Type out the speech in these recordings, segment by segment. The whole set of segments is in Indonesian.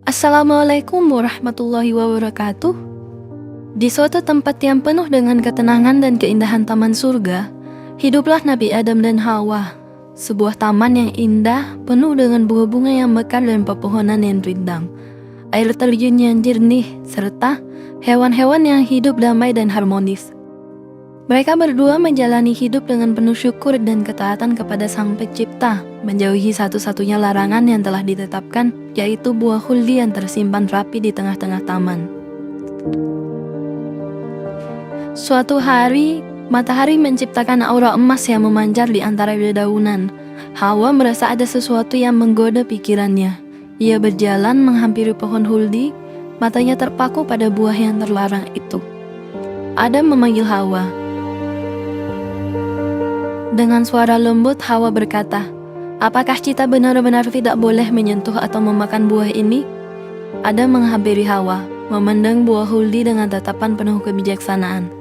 Assalamualaikum warahmatullahi wabarakatuh. Di suatu tempat yang penuh dengan ketenangan dan keindahan taman surga, hiduplah Nabi Adam dan Hawa. Sebuah taman yang indah, penuh dengan bunga-bunga yang mekar dan pepohonan yang rindang, air terjun yang jernih, serta hewan-hewan yang hidup damai dan harmonis. Mereka berdua menjalani hidup dengan penuh syukur dan ketaatan kepada Sang Pencipta, menjauhi satu-satunya larangan yang telah ditetapkan, yaitu buah huldi yang tersimpan rapi di tengah-tengah taman. Suatu hari, matahari menciptakan aura emas yang memancar di antara dedaunan. Hawa merasa ada sesuatu yang menggoda pikirannya. Ia berjalan menghampiri pohon huldi, matanya terpaku pada buah yang terlarang itu. Adam memanggil Hawa. Dengan suara lembut, Hawa berkata, "Apakah kita benar-benar tidak boleh menyentuh atau memakan buah ini?" Adam menghampiri Hawa, memandang buah huldi dengan tatapan penuh kebijaksanaan.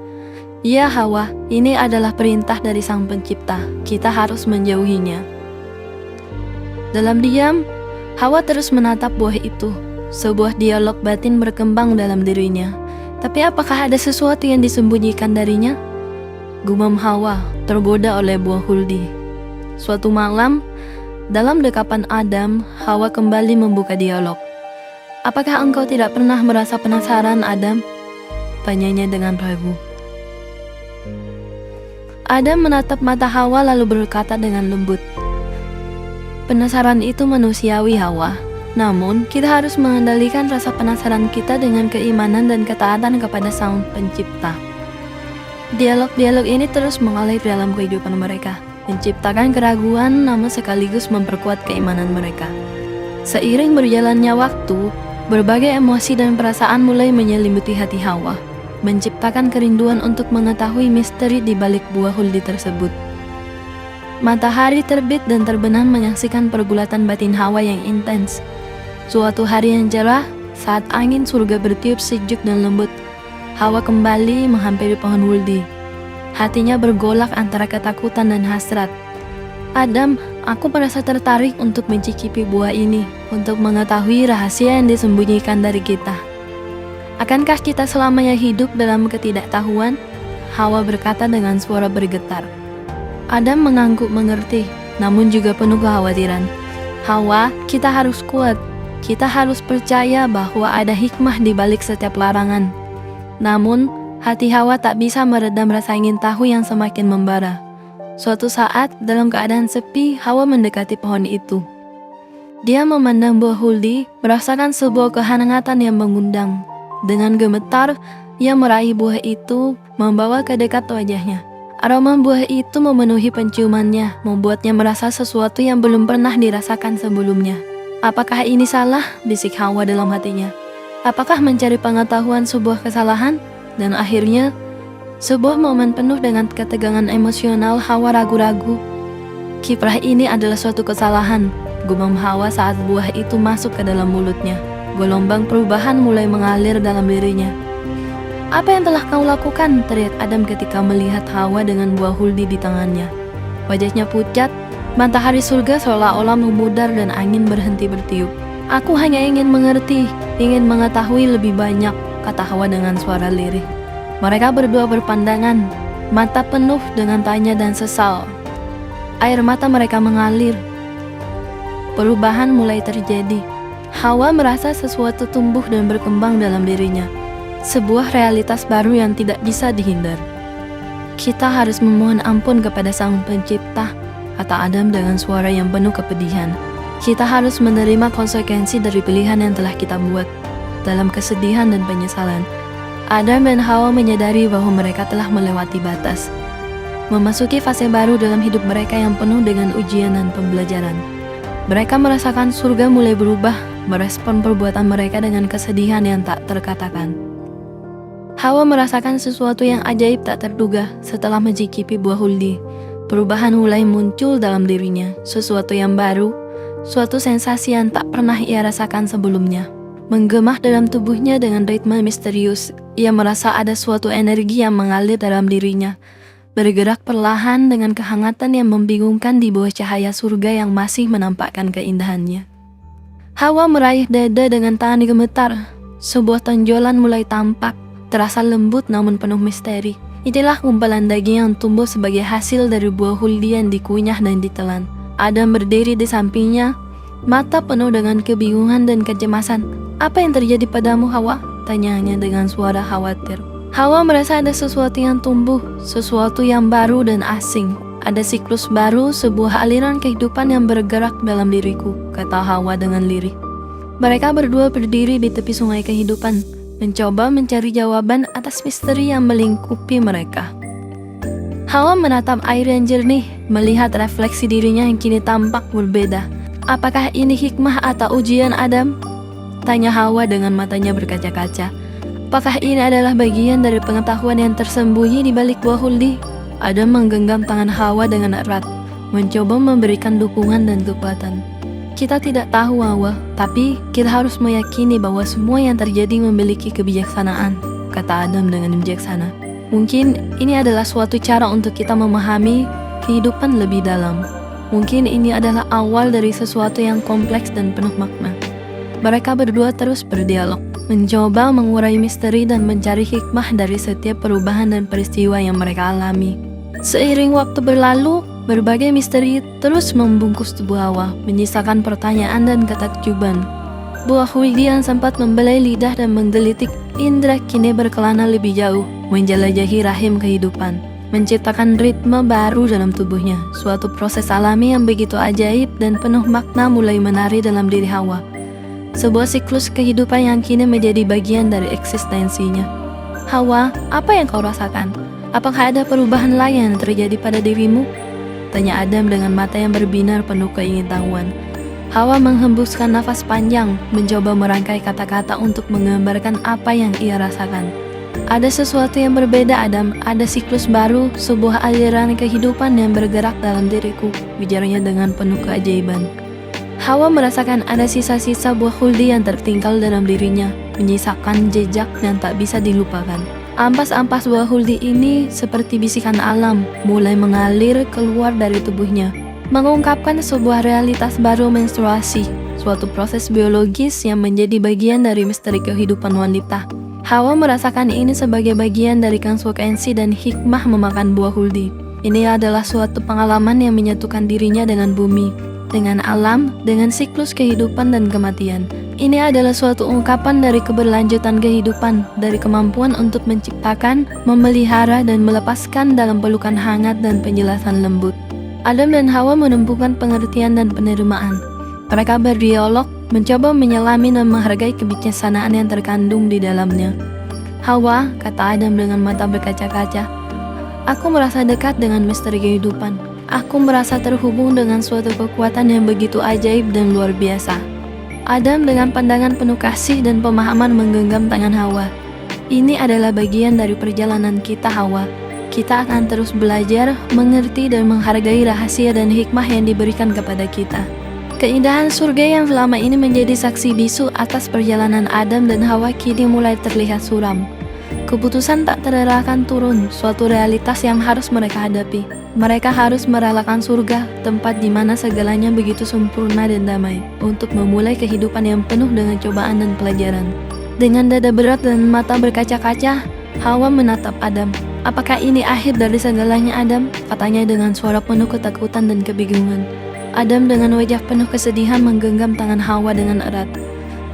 "Ya Hawa, ini adalah perintah dari Sang Pencipta. Kita harus menjauhinya." Dalam diam, Hawa terus menatap buah itu. Sebuah dialog batin berkembang dalam dirinya. Tapi apakah ada sesuatu yang disembunyikan darinya? Gumam Hawa, tergoda oleh buah huldi. Suatu malam, dalam dekapan Adam, Hawa kembali membuka dialog. "Apakah engkau tidak pernah merasa penasaran, Adam?" tanyanya dengan ragu. Adam menatap mata Hawa lalu berkata dengan lembut, "Penasaran itu manusiawi, Hawa. Namun, kita harus mengendalikan rasa penasaran kita dengan keimanan dan ketaatan kepada Sang Pencipta." Dialog-dialog ini terus mengalir dalam kehidupan mereka, menciptakan keraguan namun sekaligus memperkuat keimanan mereka. Seiring berjalannya waktu, berbagai emosi dan perasaan mulai menyelimuti hati Hawa, menciptakan kerinduan untuk mengetahui misteri di balik buah huldi tersebut. Matahari terbit dan terbenam menyaksikan pergulatan batin Hawa yang intens. Suatu hari yang cerah, saat angin surga bertiup sejuk dan lembut, Hawa kembali menghampiri pohon huldi. Hatinya bergolak antara ketakutan dan hasrat. "Adam, aku merasa tertarik untuk mencicipi buah ini, untuk mengetahui rahasia yang disembunyikan dari kita. Akankah kita selamanya hidup dalam ketidaktahuan?" Hawa berkata dengan suara bergetar. Adam mengangguk mengerti, namun juga penuh kekhawatiran. "Hawa, kita harus kuat. Kita harus percaya bahwa ada hikmah di balik setiap larangan." Namun, hati Hawa tak bisa meredam rasa ingin tahu yang semakin membara. Suatu saat, dalam keadaan sepi, Hawa mendekati pohon itu. Dia memandang buah huldi, merasakan sebuah kehangatan yang mengundang. Dengan gemetar, ia meraih buah itu, membawa ke dekat wajahnya. Aroma buah itu memenuhi penciumannya, membuatnya merasa sesuatu yang belum pernah dirasakan sebelumnya. "Apakah ini salah?" bisik Hawa dalam hatinya. "Apakah mencari pengetahuan sebuah kesalahan?" Dan akhirnya, sebuah momen penuh dengan ketegangan emosional, Hawa ragu-ragu. "Kiprah ini adalah suatu kesalahan," gumam Hawa saat buah itu masuk ke dalam mulutnya. Gelombang perubahan mulai mengalir dalam dirinya. "Apa yang telah kau lakukan?" teriak Adam ketika melihat Hawa dengan buah huldi di tangannya. Wajahnya pucat, matahari surga seolah-olah memudar dan angin berhenti bertiup. "Aku hanya ingin mengerti, ingin mengetahui lebih banyak," kata Hawa dengan suara lirih. Mereka berdua berpandangan, mata penuh dengan tanya dan sesal. Air mata mereka mengalir. Perubahan mulai terjadi. Hawa merasa sesuatu tumbuh dan berkembang dalam dirinya. Sebuah realitas baru yang tidak bisa dihindar. "Kita harus memohon ampun kepada Sang Pencipta," kata Adam dengan suara yang penuh kepedihan. "Kita harus menerima konsekuensi dari pilihan yang telah kita buat." Dalam kesedihan dan penyesalan, Adam dan Hawa menyadari bahwa mereka telah melewati batas, memasuki fase baru dalam hidup mereka yang penuh dengan ujian dan pembelajaran. Mereka merasakan surga mulai berubah, merespon perbuatan mereka dengan kesedihan yang tak terkatakan. Hawa merasakan sesuatu yang ajaib tak terduga setelah mencicipi buah huldi. Perubahan mulai muncul dalam dirinya, sesuatu yang baru, suatu sensasi yang tak pernah ia rasakan sebelumnya. Menggema dalam tubuhnya dengan ritme misterius. Ia merasa ada suatu energi yang mengalir dalam dirinya, bergerak perlahan dengan kehangatan yang membingungkan di bawah cahaya surga yang masih menampakkan keindahannya. Hawa meraih dada dengan tangan gemetar. Sebuah tonjolan mulai tampak, terasa lembut namun penuh misteri. Itulah gumpalan daging yang tumbuh sebagai hasil dari buah huldi yang dikunyah dan ditelan. Adam berdiri di sampingnya, mata penuh dengan kebingungan dan kecemasan. "Apa yang terjadi padamu, Hawa?" tanyanya dengan suara khawatir. Hawa merasa ada sesuatu yang tumbuh, sesuatu yang baru dan asing. "Ada siklus baru, sebuah aliran kehidupan yang bergerak dalam diriku," kata Hawa dengan lirih. Mereka berdua berdiri di tepi sungai kehidupan, mencoba mencari jawaban atas misteri yang melingkupi mereka. Hawa menatap air yang jernih, melihat refleksi dirinya yang kini tampak berbeda. "Apakah ini hikmah atau ujian, Adam?" tanya Hawa dengan matanya berkaca-kaca. "Apakah ini adalah bagian dari pengetahuan yang tersembunyi di balik buah huldi?" Adam menggenggam tangan Hawa dengan erat, mencoba memberikan dukungan dan kekuatan. "Kita tidak tahu, Hawa, tapi kita harus meyakini bahwa semua yang terjadi memiliki kebijaksanaan," kata Adam dengan bijaksana. "Mungkin ini adalah suatu cara untuk kita memahami kehidupan lebih dalam. Mungkin ini adalah awal dari sesuatu yang kompleks dan penuh makna." Mereka berdua terus berdialog, mencoba mengurai misteri dan mencari hikmah dari setiap perubahan dan peristiwa yang mereka alami. Seiring waktu berlalu, berbagai misteri terus membungkus tubuh Hawa, menyisakan pertanyaan dan ketakjuban. Buah huldi yang sempat membelai lidah dan menggelitik indera kini berkelana lebih jauh, menjelajahi rahim kehidupan, menciptakan ritme baru dalam tubuhnya. Suatu proses alami yang begitu ajaib dan penuh makna mulai menari dalam diri Hawa. Sebuah siklus kehidupan yang kini menjadi bagian dari eksistensinya. "Hawa, apa yang kau rasakan? Apakah ada perubahan lain yang terjadi pada dirimu?" tanya Adam dengan mata yang berbinar penuh keingintahuan. Hawa menghembuskan nafas panjang, mencoba merangkai kata-kata untuk menggambarkan apa yang ia rasakan. "Ada sesuatu yang berbeda, Adam. Ada siklus baru, sebuah aliran kehidupan yang bergerak dalam diriku," bicaranya dengan penuh keajaiban. Hawa merasakan ada sisa-sisa buah huldi yang tertinggal dalam dirinya, menyisakan jejak yang tak bisa dilupakan. Ampas-ampas buah huldi ini seperti bisikan alam, mulai mengalir keluar dari tubuhnya, mengungkapkan sebuah realitas baru menstruasi, suatu proses biologis yang menjadi bagian dari misteri kehidupan wanita. Hawa merasakan ini sebagai bagian dari konsekuensi dan hikmah memakan buah huldi. Ini adalah suatu pengalaman yang menyatukan dirinya dengan bumi, dengan alam, dengan siklus kehidupan dan kematian. Ini adalah suatu ungkapan dari keberlanjutan kehidupan, dari kemampuan untuk menciptakan, memelihara, dan melepaskan dalam pelukan hangat dan penjelasan lembut. Adam dan Hawa menemukan pengertian dan penerimaan. Mereka berdialog, mencoba menyelami dan menghargai kebijaksanaan yang terkandung di dalamnya. "Hawa," kata Adam dengan mata berkaca-kaca, "aku merasa dekat dengan misteri kehidupan. Aku merasa terhubung dengan suatu kekuatan yang begitu ajaib dan luar biasa." Adam dengan pandangan penuh kasih dan pemahaman menggenggam tangan Hawa. "Ini adalah bagian dari perjalanan kita, Hawa. Kita akan terus belajar, mengerti, dan menghargai rahasia dan hikmah yang diberikan kepada kita." Keindahan surga yang selama ini menjadi saksi bisu atas perjalanan Adam dan Hawa kini mulai terlihat suram. Keputusan tak terelakkan turun, suatu realitas yang harus mereka hadapi. Mereka harus merelakan surga, tempat di mana segalanya begitu sempurna dan damai, untuk memulai kehidupan yang penuh dengan cobaan dan pelajaran. Dengan dada berat dan mata berkaca-kaca, Hawa menatap Adam. "Apakah ini akhir dari segalanya, Adam?" katanya dengan suara penuh ketakutan dan kebingungan. Adam dengan wajah penuh kesedihan menggenggam tangan Hawa dengan erat.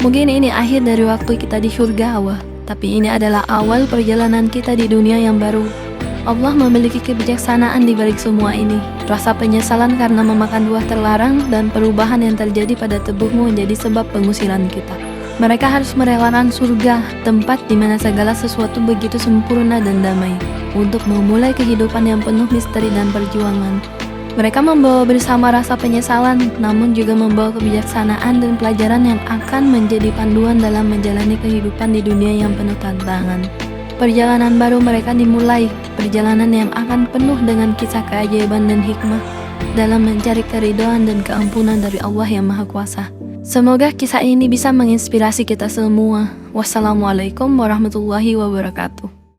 "Mungkin ini akhir dari waktu kita di surga, Hawa, tapi ini adalah awal perjalanan kita di dunia yang baru. Allah memiliki kebijaksanaan di balik semua ini. Rasa penyesalan karena memakan buah terlarang dan perubahan yang terjadi pada tubuhmu menjadi sebab pengusiran kita. Mereka harus merelakan surga, tempat di mana segala sesuatu begitu sempurna dan damai, untuk memulai kehidupan yang penuh misteri dan perjuangan. Mereka membawa bersama rasa penyesalan, namun juga membawa kebijaksanaan dan pelajaran yang akan menjadi panduan dalam menjalani kehidupan di dunia yang penuh tantangan. Perjalanan baru mereka dimulai, perjalanan yang akan penuh dengan kisah keajaiban dan hikmah dalam mencari keridhaan dan keampunan dari Allah yang Maha Kuasa. Semoga kisah ini bisa menginspirasi kita semua. Wassalamualaikum warahmatullahi wabarakatuh.